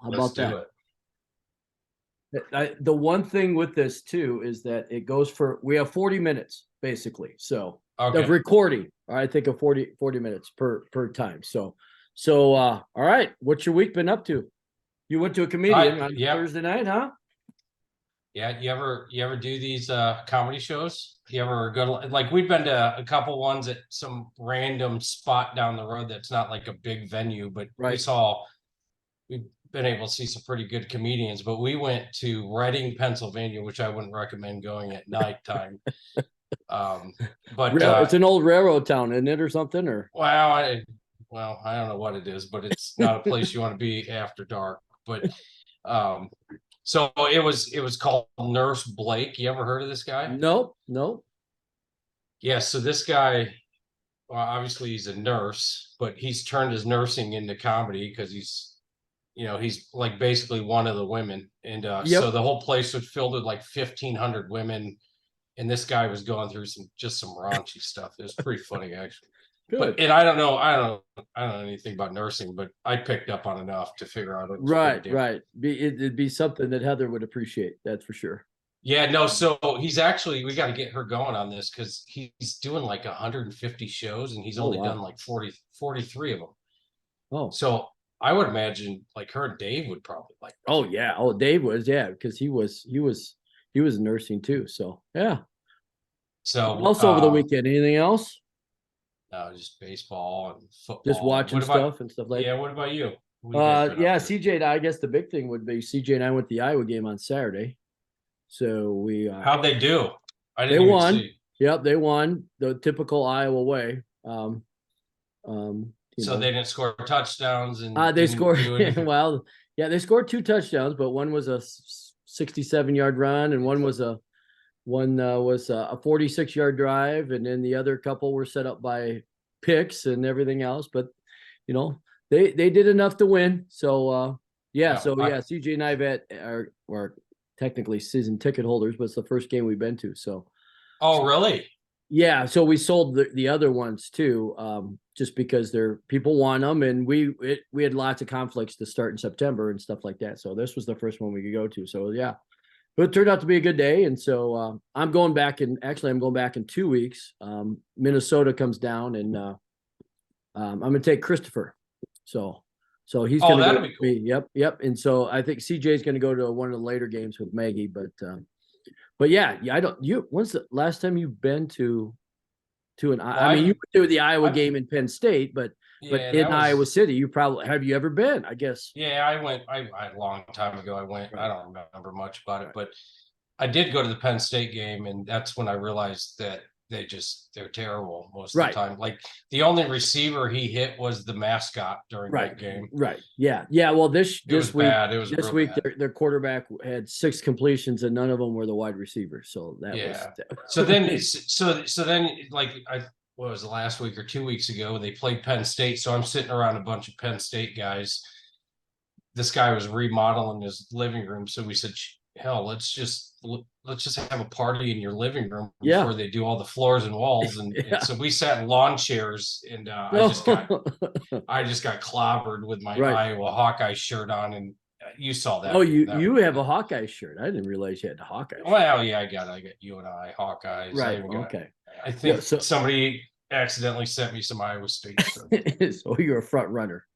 How Let's about do that? it. The one thing with this too is that it goes we have 40 minutes basically. So Okay. of recording. I think of 40 minutes per time. So all right. What's your week been up to? You went to a comedian on Thursday night, huh? Yeah. You ever do these comedy shows? You ever go to, like, we've been to a couple ones at some random spot down the road that's not like a big venue, but Right. we've been able to see some pretty good comedians, but we went to Reading, Pennsylvania, which I wouldn't recommend going at nighttime. But it's an old railroad town, isn't it, or something? Or I don't know what it is, but it's not a place you want to be after dark. But so it was called Nurse Blake. You ever heard of this guy? Nope. Yeah, so this guy, well, obviously he's a nurse, but he's turned his nursing into comedy because he's like basically one of the women. And so the whole place was filled with like 1,500 women. And this guy was going through some raunchy stuff. It was pretty funny, actually. Good. And I don't know anything about nursing, but I picked up on enough to figure out it was right. It'd be something that Heather would appreciate. That's for sure. Yeah, no. So he's actually, we got to get her going on this because he's doing like 150 shows and he's only done like 43 of them. Oh, so I would imagine like her and Dave would probably like. Oh yeah. Oh, Dave was, yeah, because he was nursing too. So yeah. So also over the weekend, anything else? No, just baseball and football. Just watching stuff and stuff like that. Yeah. What about you? CJ and I guess the big thing would be CJ and I went to the Iowa game on Saturday. So we how'd they do? They won. Yep, they won the typical Iowa way. So they didn't score touchdowns and they scored well, yeah, they scored 2 touchdowns, but one was a 67-yard run and one was a 46-yard drive, and then the other couple were set up by picks and everything else. But they did enough to win. So CJ and I are technically season ticket holders, but it's the first game we've been to. So really? Yeah, so we sold the other ones too, just because people want them, and we had lots of conflicts to start in September and stuff like that. So this was the first one we could go to. So yeah, but it turned out to be a good day, and so I'm going back in 2 weeks. Minnesota comes down, and I'm going to take Christopher. So he's going to be cool. Yep. And so I think CJ's going to go to one of the later games with Maggie, but yeah, I don't. When's the last time you've been to an? I mean, you went to the Iowa game in Penn State, but in Iowa City, have you ever been? I guess. Yeah, I went. A long time ago. I went. I don't remember much about it, but I did go to the Penn State game, and that's when I realized that they're terrible most of the time. Like the only receiver he hit was the mascot during that game. Right. Yeah. Well, this week, bad. It was this week their quarterback had 6 completions and none of them were the wide receivers. So that was. So then like what was it, last week or 2 weeks ago, they played Penn State. So I'm sitting around a bunch of Penn State guys. This guy was remodeling his living room, so we said, hell, let's just have a party in your living room before they do all the floors and walls. And so we sat in lawn chairs, and I just got clobbered with my Iowa Hawkeye shirt on, and you saw that. Oh, you have a Hawkeye shirt. I didn't realize you had a Hawkeye shirt. Well, yeah, I got UNI Hawkeyes. Right. Okay. I think somebody accidentally sent me some Iowa State stuff. So you're a front runner.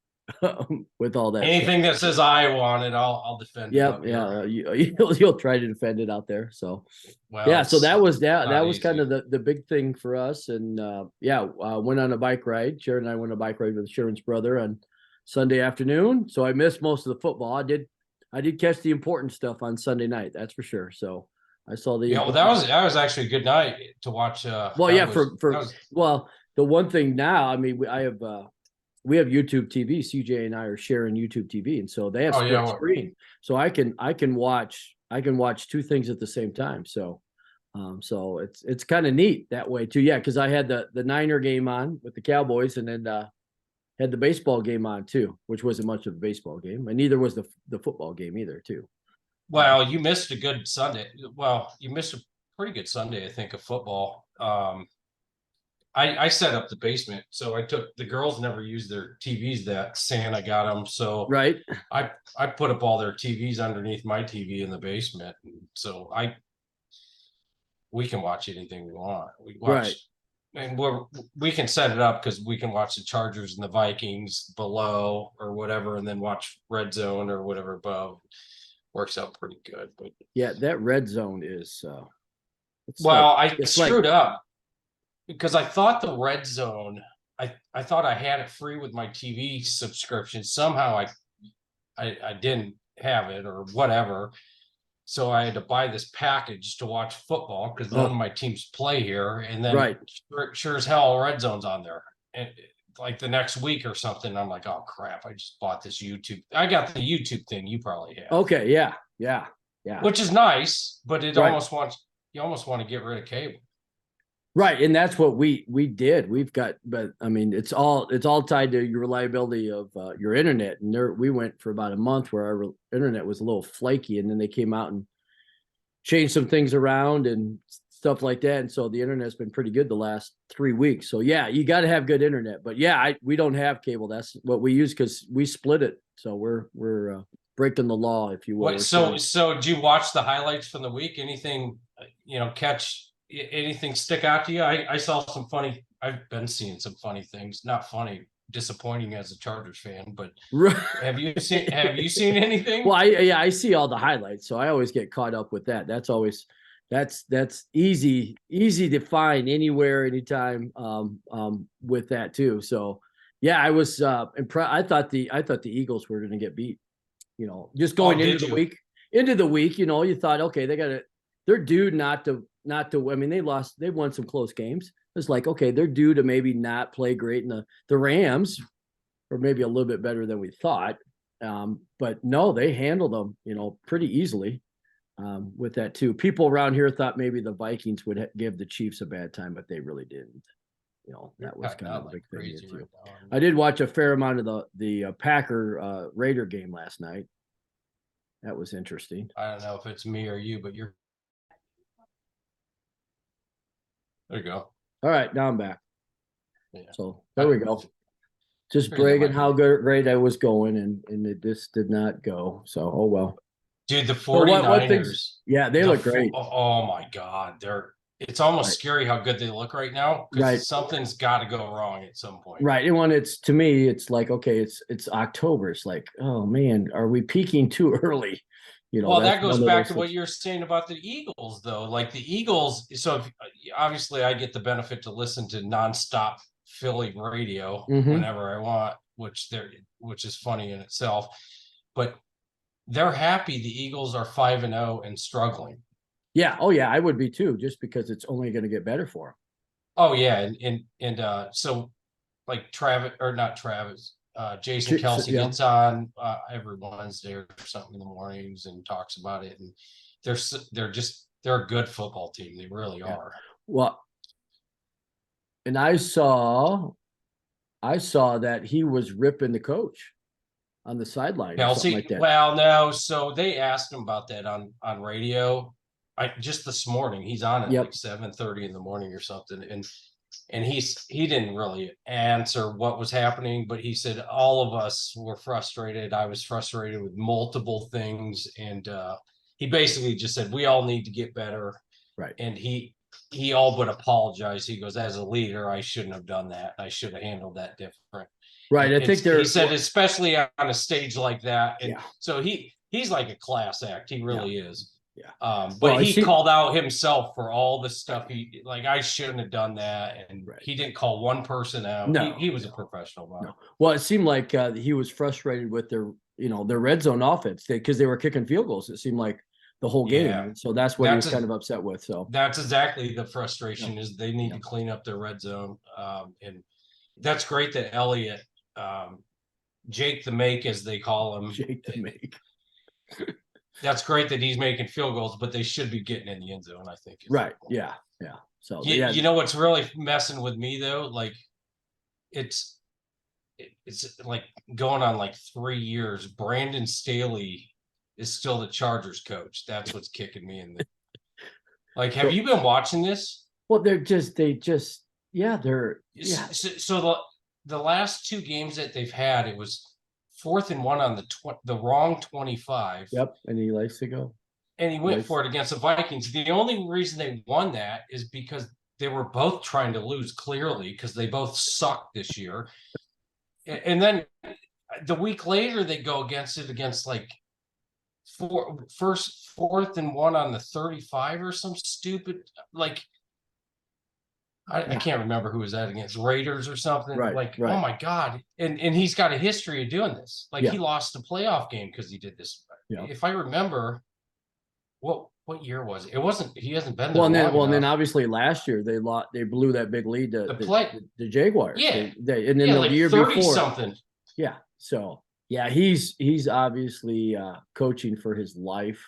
With all that, anything that says Iowa on it, I'll defend. Yeah. You'll try to defend it out there. So so that was kind of the big thing for us. And went on a bike ride. Sharon and I went on a bike ride with Sharon's brother on Sunday afternoon. So I missed most of the football. I did catch the important stuff on Sunday night. That's for sure. So I saw the that was actually a good night to watch. The one thing now, I mean, we have YouTube TV. CJ and I are sharing YouTube TV, and so they have split screen. So I can watch 2 things at the same time. So it's kind of neat that way too. Yeah, because I had the Niner game on with the Cowboys, and then had the baseball game on too, which wasn't much of a baseball game, and neither was the football game either too. Well, you missed a good Sunday. Well, you missed a pretty good Sunday, I think, of football. I set up the basement. So I took the girls never used their TVs that Santa got them. So Right. I put up all their TVs underneath my TV in the basement. And so we can watch anything we want. We watch and we can set it up because we can watch the Chargers and the Vikings below or whatever, and then watch Red Zone or whatever above. Works out pretty good. But yeah, that Red Zone is well, I screwed up because I thought the Red Zone, I thought I had it free with my TV subscription. Somehow I didn't have it or whatever. So I had to buy this package to watch football because none of my teams play here. And then sure as hell, Red Zone's on there. And like the next week or something, I'm like, oh crap, I just bought this YouTube. I got the YouTube thing you probably have. Okay, yeah. Which is nice, but it almost you almost want to get rid of cable. Right, and that's what we did. We've got, but I mean, it's all tied to your reliability of your internet. And we went for about a month where our internet was a little flaky, and then they came out and changed some things around and stuff like that. And so the internet's been pretty good the last 3 weeks. So yeah, you got to have good internet. But yeah, we don't have cable. That's what we use because we split it. So we're breaking the law, if you will. So did you watch the highlights from the week? Anything catch? Anything stick out to you? I saw some funny. I've been seeing some funny things. Not funny, disappointing as a Chargers fan. But have you seen anything? Well, I see all the highlights, so I always get caught up with that. That's always that's easy to find anywhere, anytime. With that too. So yeah, I was impressed. I thought the Eagles were going to get beat. Just going into the week. You thought, okay, they're due not to. I mean, they won some close games. It's like, okay, they're due to maybe not play great. And the Rams are maybe a little bit better than we thought. But no, they handled them, pretty easily with that too. People around here thought maybe the Vikings would give the Chiefs a bad time, but they really didn't. That was kind of a big thing here too. I did watch a fair amount of the Packer Raider game last night. That was interesting. I don't know if it's me or you, but you're. There you go. All right, now I'm back. Yeah. So there we go. Just bragging how great I was going, and it just did not go. So, oh well. Dude, the 49ers. Yeah, they look great. Oh my God. It's almost scary how good they look right now. Because something's got to go wrong at some point. Right. And when to me, it's like, okay, it's October. It's like, oh man, are we peaking too early? Well, that goes back to what you're saying about the Eagles, though. Like the Eagles, so obviously I get the benefit to listen to nonstop Philly radio whenever I want, which is funny in itself. But they're happy the Eagles are 5-0 and struggling. Yeah. Oh yeah, I would be too, just because it's only going to get better for them. Oh yeah, and so like Jason Kelsey gets on every Wednesday or something in the mornings and talks about it, and they're a good football team. They really are. Well, and I saw that he was ripping the coach on the sideline. Kelsey, like that. Well, no. So they asked him about that on radio. Just this morning, he's on at like 7:30 in the morning or something, and he didn't really answer what was happening, but he said all of us were frustrated. I was frustrated with multiple things, and he basically just said we all need to get better. Right. And he all but apologized. He goes, as a leader, I shouldn't have done that. I should have handled that different. Right. I think he said, especially on a stage like that. And so he's like a class act. He really is. Yeah. But he called out himself for all the stuff I shouldn't have done that. And he didn't call one person out. No, he was a professional. No. Well, it seemed like he was frustrated with their red zone offense because they were kicking field goals. It seemed like the whole game. Yeah. So that's what he was kind of upset with. So that's exactly the frustration is they need to clean up their red zone. And that's great that Elliott, Jake the Make, as they call him. Jake the Make. That's great that he's making field goals, but they should be getting in the end zone, I think. Right. Yeah. Yeah. So you know what's really messing with me though? Like it's like going on like 3 years. Brandon Staley is still the Chargers coach. That's what's kicking me in the like. Have you been watching this? Well, they just they're So the last two games that they've had, it was 4th and 1 on the wrong 25. Yep, and he likes to go. And he went for it against the Vikings. The only reason they won that is because they were both trying to lose, clearly, because they both sucked this year. And then the week later, they go against like 4th and 1 on the 35 or some stupid, like, I can't remember who was that against, Raiders or something. Right. Oh my God. And he's got a history of doing this. Like, he lost a playoff game because he did this. Yeah. If I remember, what year was it? It wasn't, he hasn't been there. And then obviously last year they blew that big lead to the Jaguars. Yeah. And then the year 30 before something. Yeah. So he's obviously coaching for his life.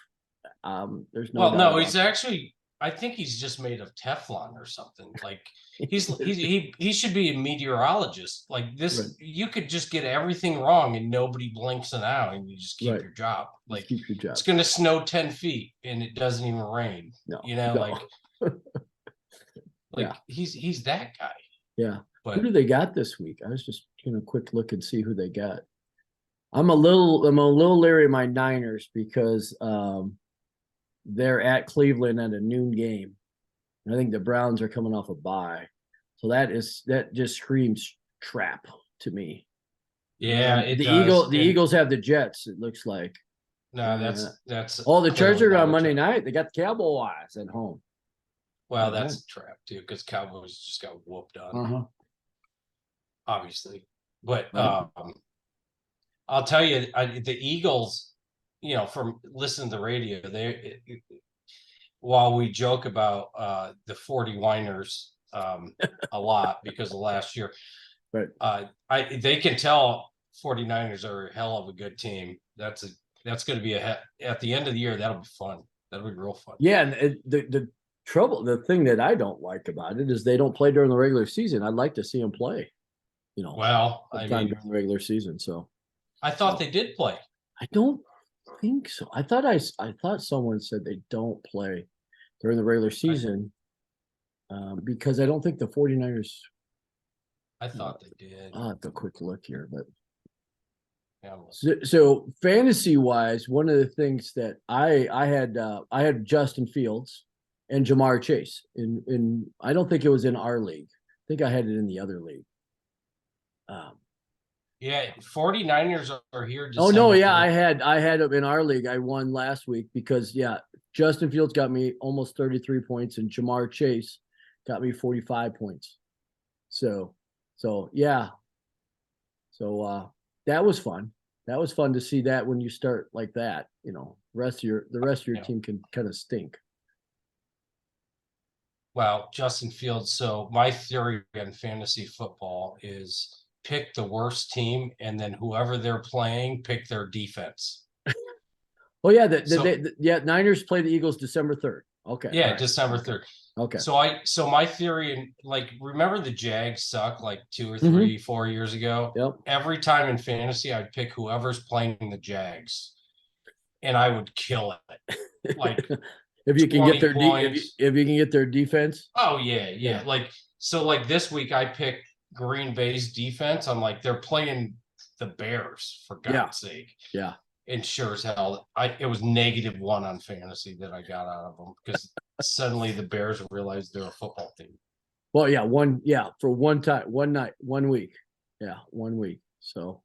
There's no no, he's actually, I think he's just made of Teflon or something. Like, he should be a meteorologist. Like this, right. You could just get everything wrong and nobody blinks an eye and you just keep your job. Like, keep your job. It's going to snow 10 feet and it doesn't even rain. Like he's that guy. Yeah. But who do they got this week? I was just going to quick look and see who they got. I'm a little leery of my Niners because they're at Cleveland at a noon game. I think the Browns are coming off a bye. So that just screams trap to me. Yeah, the Eagles have the Jets, it looks like. No, that's the Chargers are on Monday night. They got the Cowboys at home. Well, that's a trap too, because Cowboys just got whooped on. Obviously. But I'll tell you, the Eagles, from listening to the radio, while we joke about the 40-winers a lot because of last year, right? They can tell 49ers are a hell of a good team. That's going to be at the end of the year. That'll be fun. That'll be real fun. Yeah, and the thing that I don't like about it is they don't play during the regular season. I'd like to see them play. Well, during the regular season. So I thought they did play. I don't think so. I thought someone said they don't play during the regular season because I don't think the 49ers. I thought they did. I'll have to quick look here, but yeah. So fantasy wise, one of the things that I had Justin Fields and Jamar Chase in I don't think it was in our league. I think I had it in the other league. 49ers are here. Oh no, I had them in our league. I won last week because Justin Fields got me almost 33 points and Jamar Chase got me 45 points. So that was fun. That was fun to see that when you start like that, the rest of your team can kind of stink. Well, Justin Fields. So my theory on fantasy football is pick the worst team, and then whoever they're playing, pick their defense. Oh yeah, Niners play the Eagles December 3rd. Okay. Yeah, right. December 3rd. Okay. So my theory, and remember the Jags sucked like 2 or 3, 4 years ago? Yep. Every time in fantasy, I'd pick whoever's playing the Jags, and I would kill it. Like if you can get their if you can get their defense. Oh yeah. Like this week, I picked Green Bay's defense. I'm like, they're playing the Bears, for God's sake. Yeah. And sure as hell, it was -1 on fantasy that I got out of them because suddenly the Bears realized they're a football team. Well, for one time, one night, 1 week. Yeah, 1 week. So.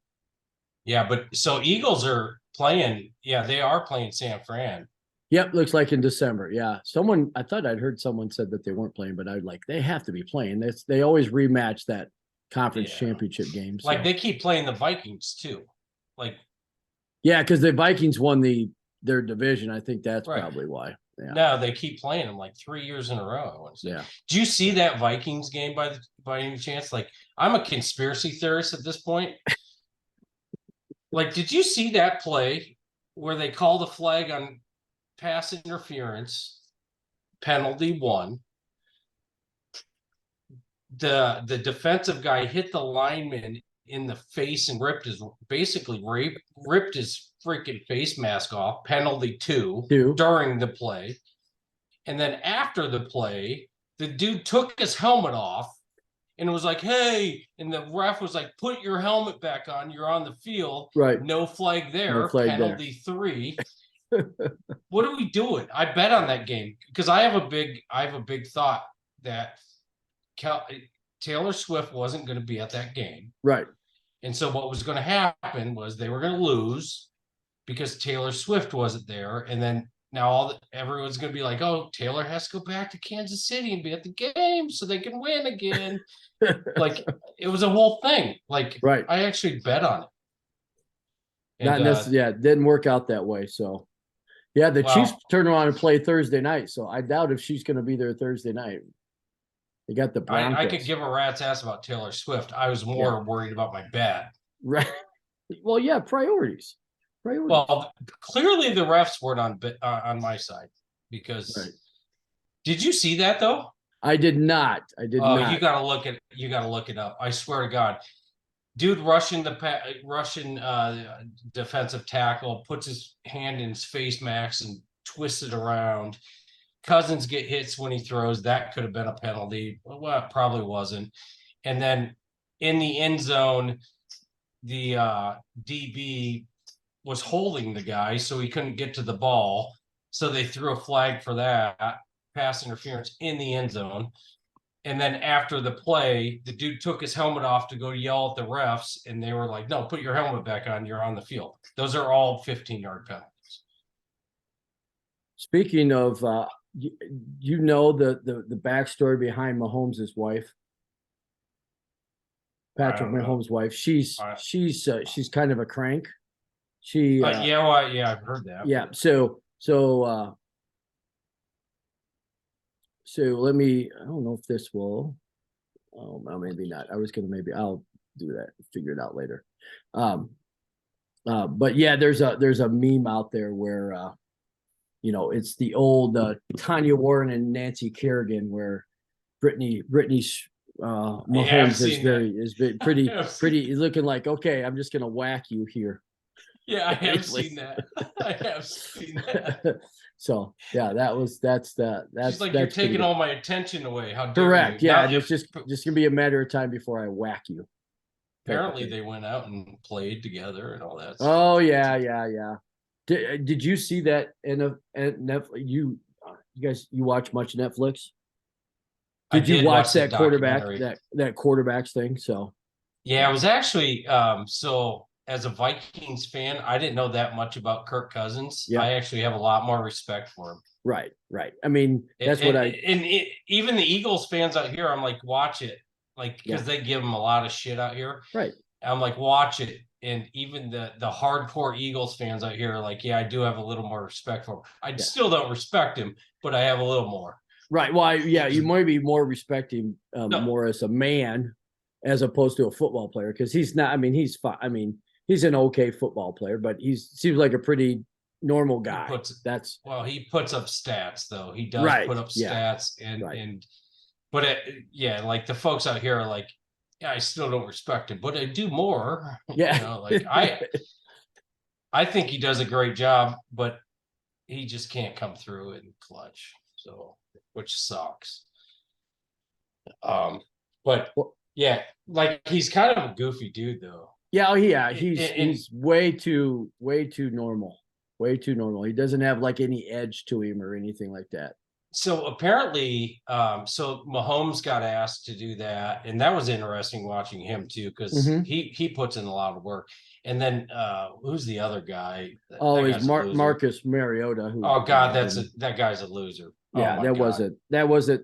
Yeah, but so Eagles are playing. Yeah, they are playing San Fran. Yep, looks like in December. Yeah, I thought I'd heard someone said that they weren't playing, but they have to be playing. They always rematch that conference championship game. So. Like they keep playing the Vikings too. Yeah, because the Vikings won their division. I think that's probably why. Yeah. No, they keep playing them like 3 years in a row. I want to say. Yeah. Do you see that Vikings game by any chance? Like, I'm a conspiracy theorist at this point. Did you see that play where they called a flag on pass interference, penalty 1? The defensive guy hit the lineman in the face and ripped his freaking face mask off, penalty 2 during the play. And then after the play, the dude took his helmet off and it was like, hey, and the ref was like, put your helmet back on, you're on the field. Right. No flag there. No flag penalty 3. What are we doing? I bet on that game because I have a big thought that Taylor Swift wasn't going to be at that game. Right. And so what was going to happen was they were going to lose because Taylor Swift wasn't there. And then now everyone's going to be like, oh, Taylor has to go back to Kansas City and be at the game so they can win again. Like, it was a whole thing. Like, right. I actually bet on it. And, not necessarily, it didn't work out that way. So, yeah, the Chiefs turn around and play Thursday night. So I doubt if she's going to be there Thursday night. They got the Broncos. I could give a rat's ass about Taylor Swift. I was more worried about my bet. Right. Well, yeah, priorities. Well, clearly the refs weren't on my side because did you see that though? I did not. Oh, you gotta look it up. I swear to God. Dude Russian defensive tackle puts his hand in his face mask and twists it around. Cousins get hits when he throws. That could have been a penalty. Well, it probably wasn't. And then in the end zone, the DB was holding the guy, so he couldn't get to the ball. So they threw a flag for that, pass interference in the end zone. And then after the play, the dude took his helmet off to go yell at the refs, and they were like, no, put your helmet back on. You're on the field. Those are all 15-yard penalties. Speaking of, you know the backstory behind Mahomes' wife? Patrick Mahomes' wife. She's kind of a crank. She I've heard that. Yeah, so let me, I don't know if this will, oh, well, maybe not. I'll do that, figure it out later. But yeah, there's a meme out there where, it's the old Tanya Warren and Nancy Kerrigan where Brittany Mahomes is pretty looking like, okay, I'm just going to whack you here. Yeah, I have seen that. I have seen that. So yeah, that's She's like, you're taking all my attention away. How dare correct? you? Yeah, it's just gonna be a matter of time before I whack you. Apparently, they went out and played together and all that. Oh yeah. Did you see that in Netflix? You watch much Netflix? Did you watch that quarterback's thing? So yeah, it was actually so. As a Vikings fan, I didn't know that much about Kirk Cousins. Yeah. I actually have a lot more respect for him. Right. I mean, that's even the Eagles fans out here, I'm like, watch it, like because they give them a lot of shit out here. Right. I'm like, watch it, and even the hardcore Eagles fans out here are like, yeah, I do have a little more respect for him. I still don't respect him, but I have a little more. Right. Well, you might be more respecting more as a man as opposed to a football player because he's not. I mean, he's fine. I mean. He's an okay football player, but he seems like a pretty normal guy. He puts up stats though. He does put up stats but like the folks out here are like, yeah, I still don't respect him, but I do more. Yeah. I think he does a great job, but he just can't come through in clutch. So, which sucks. But yeah, like he's kind of a goofy dude though. Yeah, he's way too normal. Way too normal. He doesn't have like any edge to him or anything like that. So apparently, so Mahomes got asked to do that, and that was interesting watching him too because he puts in a lot of work. And then who's the other guy? He's Marcus Mariota. Oh God, that guy's a loser. Yeah, that wasn't.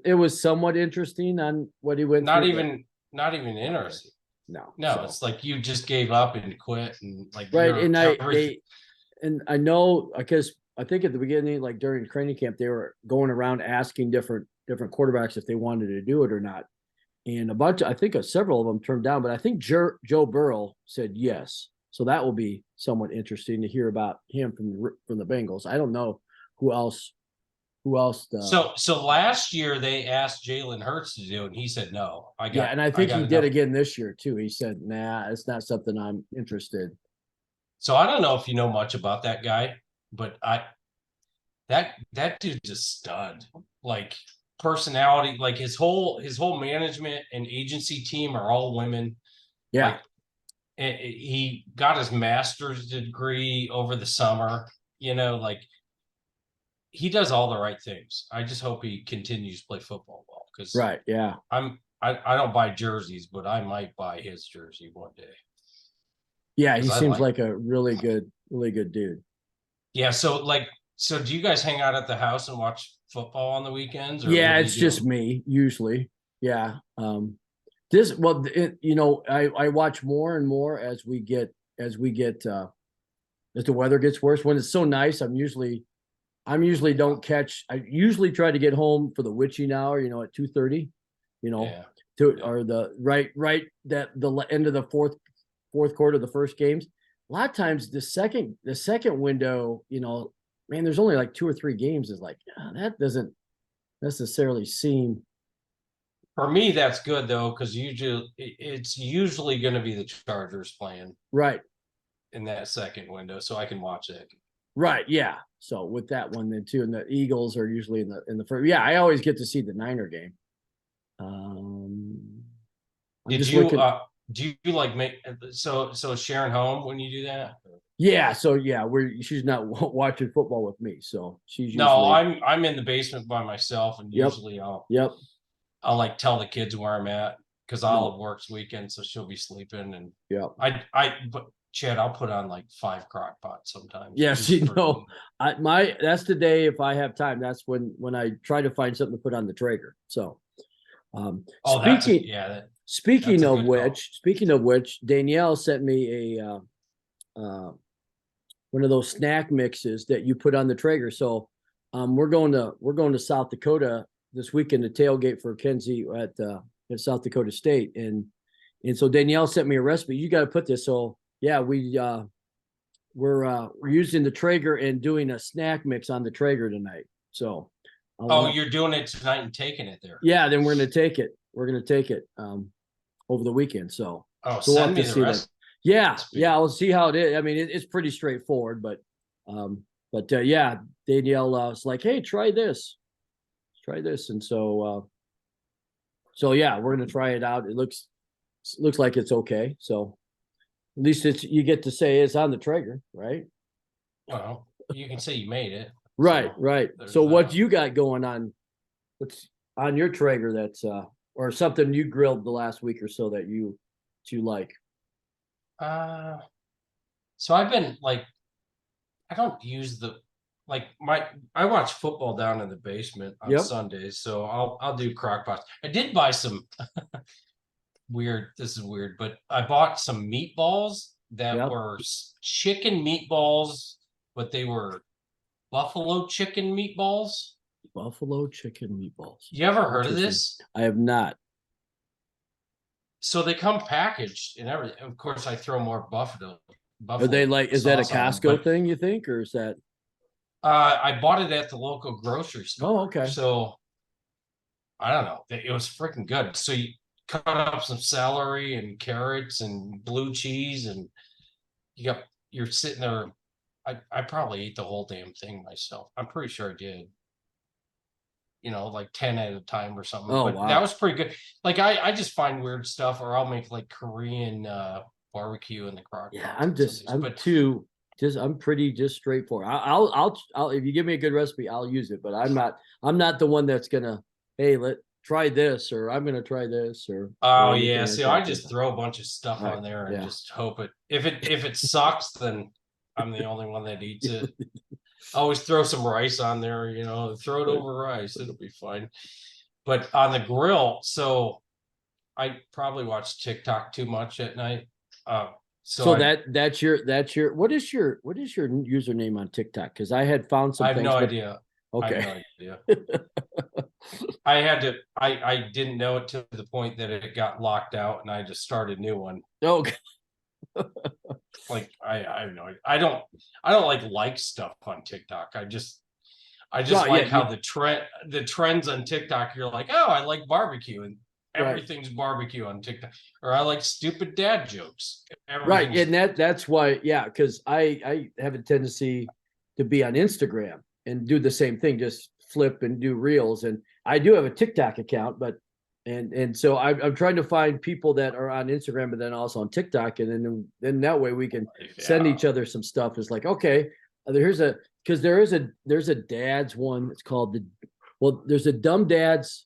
It was somewhat interesting on what he went through. Not even interesting. No, it's like you just gave up and quit and like and I know because I think at the beginning, like during training camp, they were going around asking different quarterbacks if they wanted to do it or not, and several of them turned down, but I think Joe Burrow said yes, so that will be somewhat interesting to hear about him from the Bengals. I don't know who else. So last year they asked Jalen Hurts to do it, and he said no. And I think he did again this year too. He said, "Nah, it's not something I'm interested." So I don't know if you know much about that guy, but that dude's a stud. Like personality, like his whole management and agency team are all women. Yeah. Like, he got his master's degree over the summer, like he does all the right things. I just hope he continues to play football well, because Right. Yeah. I don't buy jerseys, but I might buy his jersey one day. Yeah, he seems like a really good dude. Yeah, so do you guys hang out at the house and watch football on the weekends? Or yeah, it's just me usually. Yeah. I watch more and more as as the weather gets worse. When it's so nice, I usually try to get home for the witching hour, at 2:30, or the right that the end of the fourth quarter of the first games. A lot of times the second window, man, there's only like 2 or 3 games. Is like, that doesn't necessarily seem. For me, that's good though, because it's usually going to be the Chargers playing right in that second window, so I can watch that. Right, yeah. So with that one then too, and the Eagles are usually in the first. Yeah, I always get to see the Niner game. Do you like make so Sharon home when you do that? Yeah, so yeah, she's not watching football with me, so she's usually. No, I'm in the basement by myself, and usually I'll like tell the kids where I'm at, because Olive works weekend, so she'll be sleeping, and but Chad, I'll put on like 5 crock pots sometimes. Yes, that's the day, if I have time, that's when I try to find something to put on the Traeger. So speaking of which, Danielle sent me a one of those snack mixes that you put on the Traeger. So we're going to South Dakota this weekend to tailgate for Kenzie at South Dakota State, and so Danielle sent me a recipe. You got to put this. So yeah, we're using the Traeger and doing a snack mix on the Traeger tonight. So you're doing it tonight and taking it there? Yeah, then we're gonna take it over the weekend. So send me the recipe. Yeah, I'll see how it is. I mean, it's pretty straightforward, but yeah, Danielle was like, "Hey, try this," and so yeah, we're gonna try it out. It looks like it's okay. So at least you get to say it's on the Traeger, right? Well, you can say you made it. Right. So what you got going on? What's on your Traeger that's or something you grilled the last week or so that you like? So I've been like, I don't use I watch football down in the basement on Sundays, so I'll do crock pots. I did buy some this is weird, but I bought some meatballs that were chicken meatballs, but they were buffalo chicken meatballs. Buffalo chicken meatballs. You ever heard of this? I have not. So they come packaged and everything. Of course, I throw more buffalo. Are they like? Is that a Costco thing? You think, or is that? I bought it at the local grocery store. Oh, okay. So I don't know. It was freaking good. So you cut up some celery and carrots and blue cheese, and you're sitting there. I probably ate the whole damn thing myself. I'm pretty sure I did. Like 10 at a time or something. Oh, but wow. That was pretty good. Like I just find weird stuff, or I'll make like Korean barbecue in the crock. Yeah, I'm pretty just straightforward. I'll if you give me a good recipe, I'll use it. But I'm not the one that's gonna, hey, try this, or I'm gonna try this, or. Oh yeah, see, I just throw a bunch of stuff on there and just hope it. If it sucks, then I'm the only one that eats it. Always throw some rice on there, throw it over rice. It'll be fine. But on the grill, so I probably watch TikTok too much at night. That's your what is your username on TikTok? Because I had found some. I have no idea. Okay. I have no idea. I didn't know it to the point that it got locked out, and I just started a new one. Okay. Like I have no idea. I don't like stuff on TikTok. I just how the trends on TikTok, you're like, oh, I like barbecue, and everything's barbecue on TikTok, or I like stupid dad jokes. Right. And that's why, because I have a tendency to be on Instagram and do the same thing, just flip and do reels. And I do have a TikTok account, but and so I'm trying to find people that are on Instagram, but then also on TikTok, and then that way we can send each other some stuff. It's like, okay, because there's a dad's one. It's called there's a dumb dad's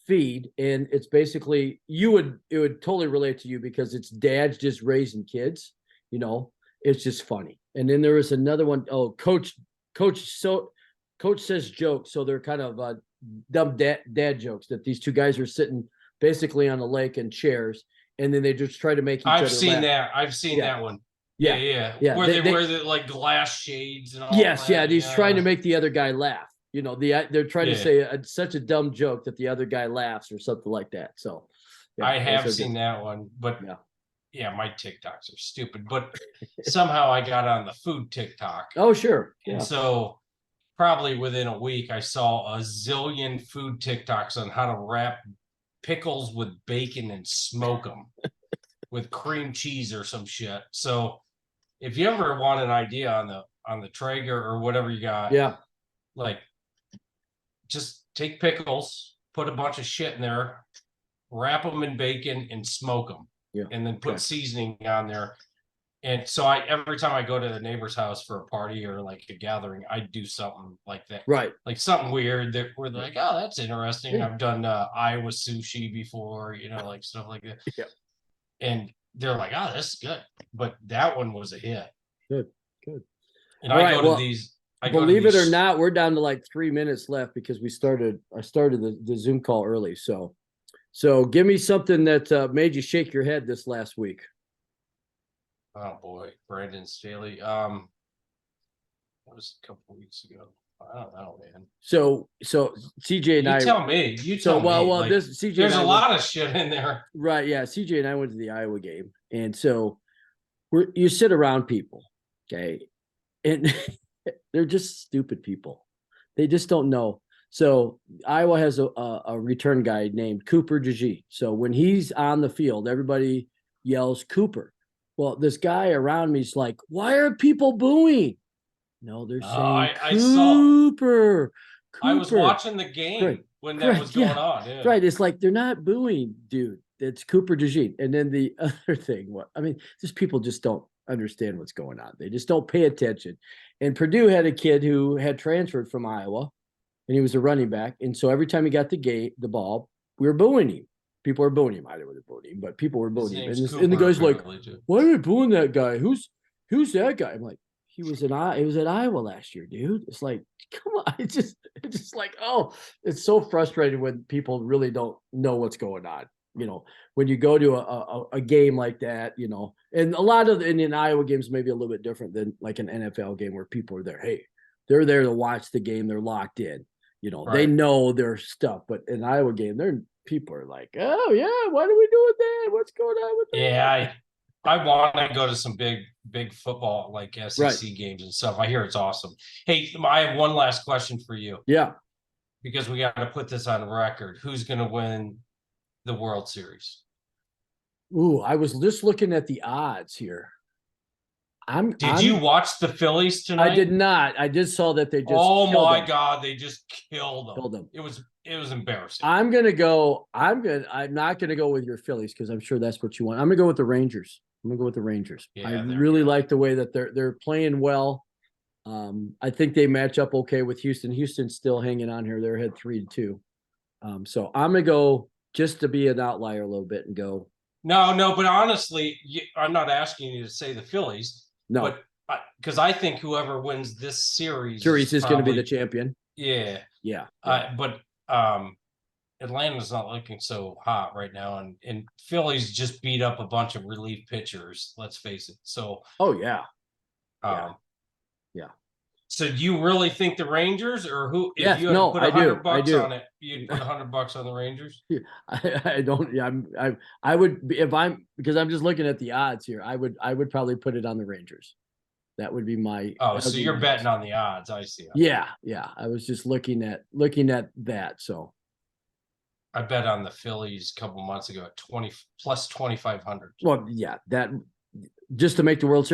feed, and it's basically it would totally relate to you because it's dads just raising kids. It's just funny. And then there was another one. Oh, coach says jokes, so they're kind of dumb dad jokes that these two guys are sitting basically on a lake in chairs, and then they just try to make each other laugh. I've seen that one. Yeah. Where they wear the like glass shades and all. Yes, that. He's trying to make the other guy laugh. They're trying to say such a dumb joke that the other guy laughs or something like that. So I have seen that one, but my TikToks are stupid. But somehow I got on the food TikTok. Oh, sure. And so probably within a week, I saw a zillion food TikToks on how to wrap pickles with bacon and smoke them with cream cheese or some shit. So if you ever want an idea on the Traeger or whatever you got, like just take pickles, put a bunch of shit in there, wrap them in bacon and smoke them, and then put seasoning on there. And so every time I go to the neighbor's house for a party or like a gathering, I do something like that. Right. Like something weird that we're like, oh, that's interesting. I've done Iowa sushi before, like stuff like that. Yeah. And they're like, oh, this is good. But that one was a hit. Good. And I go to these. Believe it or not, we're down to like 3 minutes left because I started the Zoom call early. So give me something that made you shake your head this last week. Oh boy, Brandon Staley. That was a couple weeks ago. I don't know, man. So CJ and you tell me. Like, this CJ. There's a lot of shit in there. Right? Yeah. CJ and I went to the Iowa game, and so you sit around people, okay, and they're just stupid people. They just don't know. So Iowa has a return guy named Cooper DeGee. So when he's on the field, everybody yells Cooper. Well, this guy around me is like, why are people booing? No, they're saying Cooper. I was watching the game when that was going on. Yeah. Right. It's like, they're not booing, dude. It's Cooper DeGene. And then the other thing, just people just don't understand what's going on. They just don't pay attention. And Purdue had a kid who had transferred from Iowa, and he was a running back. And so every time he got the ball, we were booing him. People were booing him. I don't know what booing him, but people were booing him. And the guy's like, why are they booing that guy? Who's that guy? I'm like, he was at Iowa last year, dude. It's like, come on. It's just like, oh, it's so frustrating when people really don't know what's going on. When you go to a game like that, and a lot of the Indian Iowa games may be a little bit different than like an NFL game where people are there. Hey, they're there to watch the game. They're locked in. They know their stuff. But in Iowa game, people are like, oh yeah, why are we doing that? What's going on with that? Yeah, I want to go to some big football like SEC games and stuff. I hear it's awesome. Hey, I have one last question for you. Yeah, because we got to put this on record. Who's going to win the World Series? Ooh, I was just looking at the odds here. Did you watch the Phillies tonight? I did not. I just saw that they just. Oh my God, they just killed them. It was embarrassing. I'm not gonna go with your Phillies because I'm sure that's what you want. I'm gonna go with the Rangers. Yeah, I really like the way that they're playing well. I think they match up okay with Houston. Houston's still hanging on here. They're ahead 3-2. So I'm gonna go just to be an outlier a little bit and go. No, but honestly, I'm not asking you to say the Phillies. No, but because I think whoever wins this series is going to be the champion. Yeah. But Atlanta's not looking so hot right now, and Phillies just beat up a bunch of relief pitchers. Let's face it. So. Oh yeah. So do you really think the Rangers, or who? If you had to put $100 on it, you'd put $100 on the Rangers? I don't. Yeah, I would because I'm just looking at the odds here. I would probably put it on the Rangers. That would be my. Oh, so you're betting on the odds? I see. Yeah. I was just looking at that. So. I bet on the Phillies a couple months ago at 20 plus 2,500. Well, yeah, that just to make the World Series.